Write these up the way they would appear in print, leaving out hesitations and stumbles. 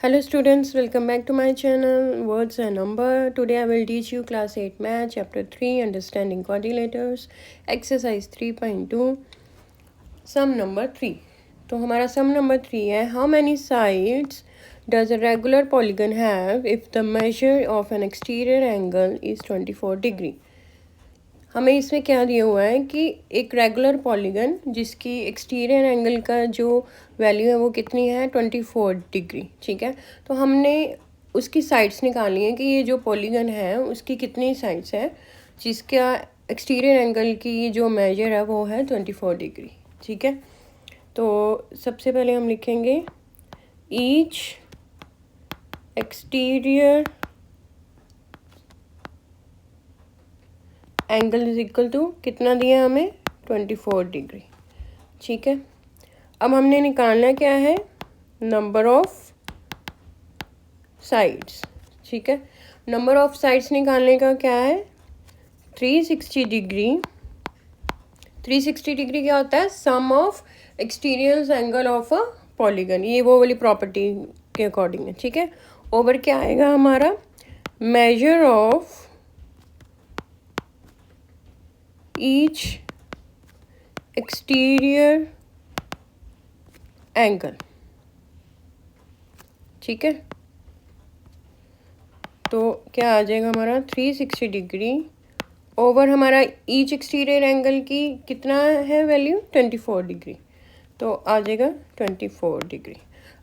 Hello students, welcome back to my channel Words and Number. Today I will teach you class 8 math chapter 3 understanding quadrilaters exercise 3.2 sum number 3. तो हमारा sum number 3 है how many sides does a regular polygon have if the measure of an exterior angle is 24 degree. हमें इसमें क्या दिया हुआ है कि एक रेगुलर पॉलीगन जिसकी एक्सटीरियर एंगल का जो वैल्यू है वो कितनी है 24 डिग्री. ठीक है, तो हमने उसकी साइड्स निकाली हैं कि ये जो पॉलीगन है उसकी कितनी साइड्स है जिसका एक्सटीरियर एंगल की जो मेजर है वो है 24 डिग्री. ठीक है, तो सबसे पहले हम लिखेंगे each exterior angle is equal to कितना दिया हमें 24 डिग्री. ठीक है, अब हमने निकालना क्या है नंबर ऑफ साइड्स. ठीक है, नंबर ऑफ साइड्स निकालने का क्या है 360 डिग्री. 360 डिग्री क्या होता है sum of exterior angle of a polygon, ये वो वाली प्रॉपर्टी के अकॉर्डिंग है. ठीक है, ओवर क्या आएगा हमारा measure of each exterior angle. ठीक है, तो क्या आ जाएगा हमारा 360 डिग्री ओवर हमारा ईच एक्सटीरियर एंगल की कितना है वैल्यू 24 डिग्री, तो आ जाएगा 24 डिग्री.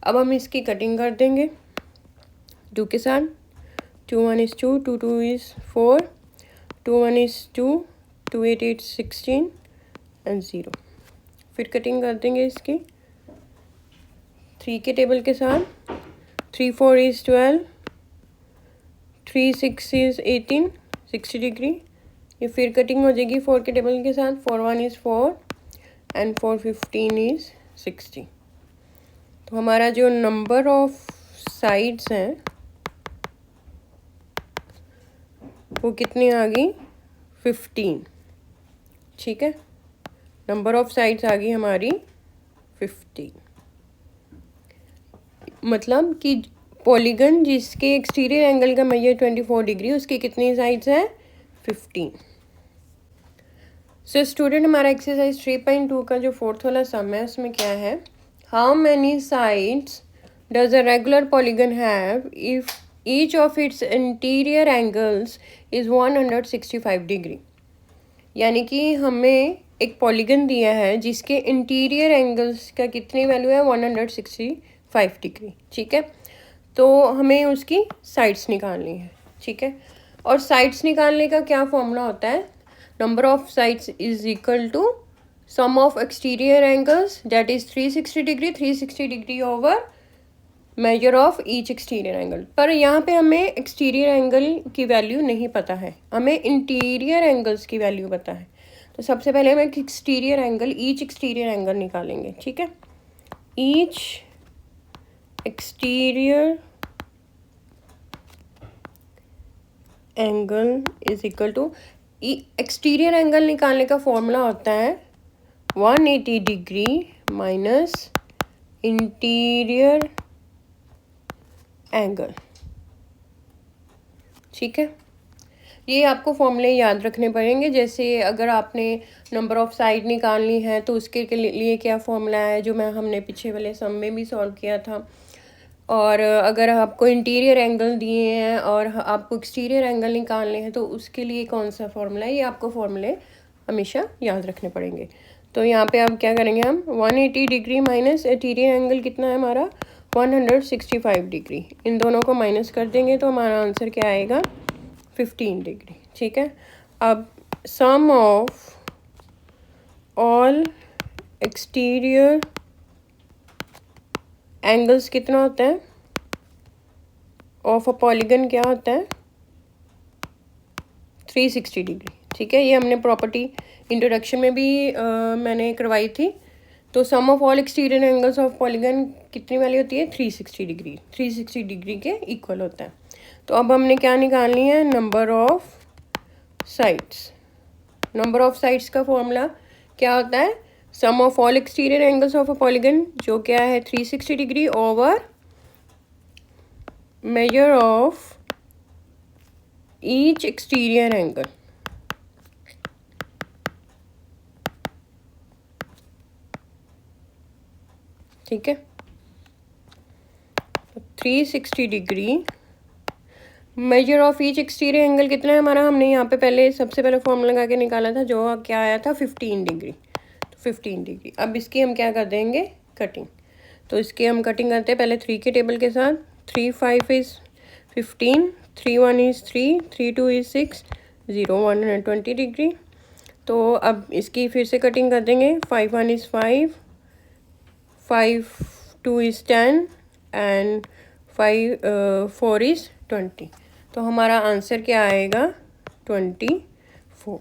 अब हम इसकी कटिंग कर देंगे 2 के साथ. 2 1 is 2, 2 2 is 4, 2 1 is 2, 2 8 8 16 एंड 0. फिर कटिंग कर देंगे इसकी 3 के टेबल के साथ. 3 4 is 12, 3 6 is 18 60 डिग्री. ये फिर कटिंग हो जाएगी 4 के टेबल के साथ. 4 1 is 4 एंड 4 15 is 60. तो हमारा जो नंबर ऑफ साइड्स हैं वो कितनी आ गई 15. ठीक है, नंबर ऑफ साइड्स आ गई हमारी 15. मतलब कि पॉलीगन जिसके एक्सटीरियर एंगल का मेजर 24 डिग्री उसकी कितनी साइड्स हैं 15. सो स्टूडेंट हमारा एक्सरसाइज 3.2 का जो फोर्थ वाला सम है उसमें क्या है how many sides does a regular polygon have if each of its interior angles is 165 degree. यानी कि हमें एक पॉलीगन दिया है जिसके इंटीरियर एंगल्स का कितनी वैल्यू है 165 डिग्री. ठीक है, तो हमें उसकी साइड्स निकालनी है. ठीक है, और साइड्स निकालने का क्या फॉर्मूला होता है number of sides is equal to sum of exterior angles that is 360 degree. 360 degree over measure of each exterior angle. पर यहाँ पे हमें एक्सटीरियर एंगल की वैल्यू नहीं पता है, हमें इंटीरियर एंगल्स की वैल्यू पता है. तो सबसे पहले हम एक exterior angle each exterior angle निकालेंगे. ठीक है, each exterior angle is equal to exterior angle निकालने का फॉर्मूला होता है 180 डिग्री माइनस इंटीरियर एंगल. ठीक है, ये आपको फॉर्मूले याद रखने पड़ेंगे. जैसे अगर आपने नंबर ऑफ साइड निकालनी है तो उसके लिए क्या फॉर्मूला है जो हमने पीछे वाले सम में भी सॉल्व किया था. और अगर आपको इंटीरियर एंगल दिए हैं और आपको एक्सटीरियर एंगल निकालने हैं तो उसके लिए कौन सा फॉर्मूला है, ये आपको फॉर्मूले हमेशा याद रखने पड़ेंगे. तो यहाँ पे आप क्या करेंगे हम 180 डिग्री माइनस इंटीरियर एंगल कितना है हमारा 165 डिग्री. इन दोनों को माइनस कर देंगे तो हमारा आंसर क्या आएगा 15 डिग्री. ठीक है, अब सम ऑफ ऑल एक्सटीरियर एंगल्स कितना होता है ऑफ अ पॉलीगन क्या होता है 360 डिग्री. ठीक है, ये हमने प्रॉपर्टी इंट्रोडक्शन में भी मैंने करवाई थी. तो sum of all exterior angles of polygon कितनी वाली होती है 360 डिग्री. 360 डिग्री के इक्वल होता है. तो अब हमने क्या निकालनी है number of sides. Number of sides का फॉर्मूला क्या होता है sum of all exterior angles of a polygon जो क्या है 360 degree over measure of each exterior angle. ठीक है, 360 degree measure of each exterior angle कितना है हमारा, हमने यहाँ पे पहले सबसे पहले फॉर्मूला लगा के निकाला था जो क्या आया था 15 डिग्री। तो 15 डिग्री। अब इसकी हम क्या कर देंगे, कटिंग। तो इसकी हम कटिंग करते हैं पहले 3 के टेबल के साथ। 3 5 इज़ 15, 3 1 इज़ 3, 3 2 इज़ 6, 0 120 डिग्री। तो अब इसकी फिर से कटिंग कर देंगे। 5 1 इज़ 5, 5 2 इज़ 10 एंड 4 इज़ 20। तो हमारा आंसर क्या आएगा, 24।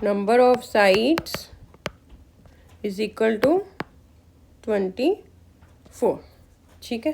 Number of sides is equal to 24। ठीक है।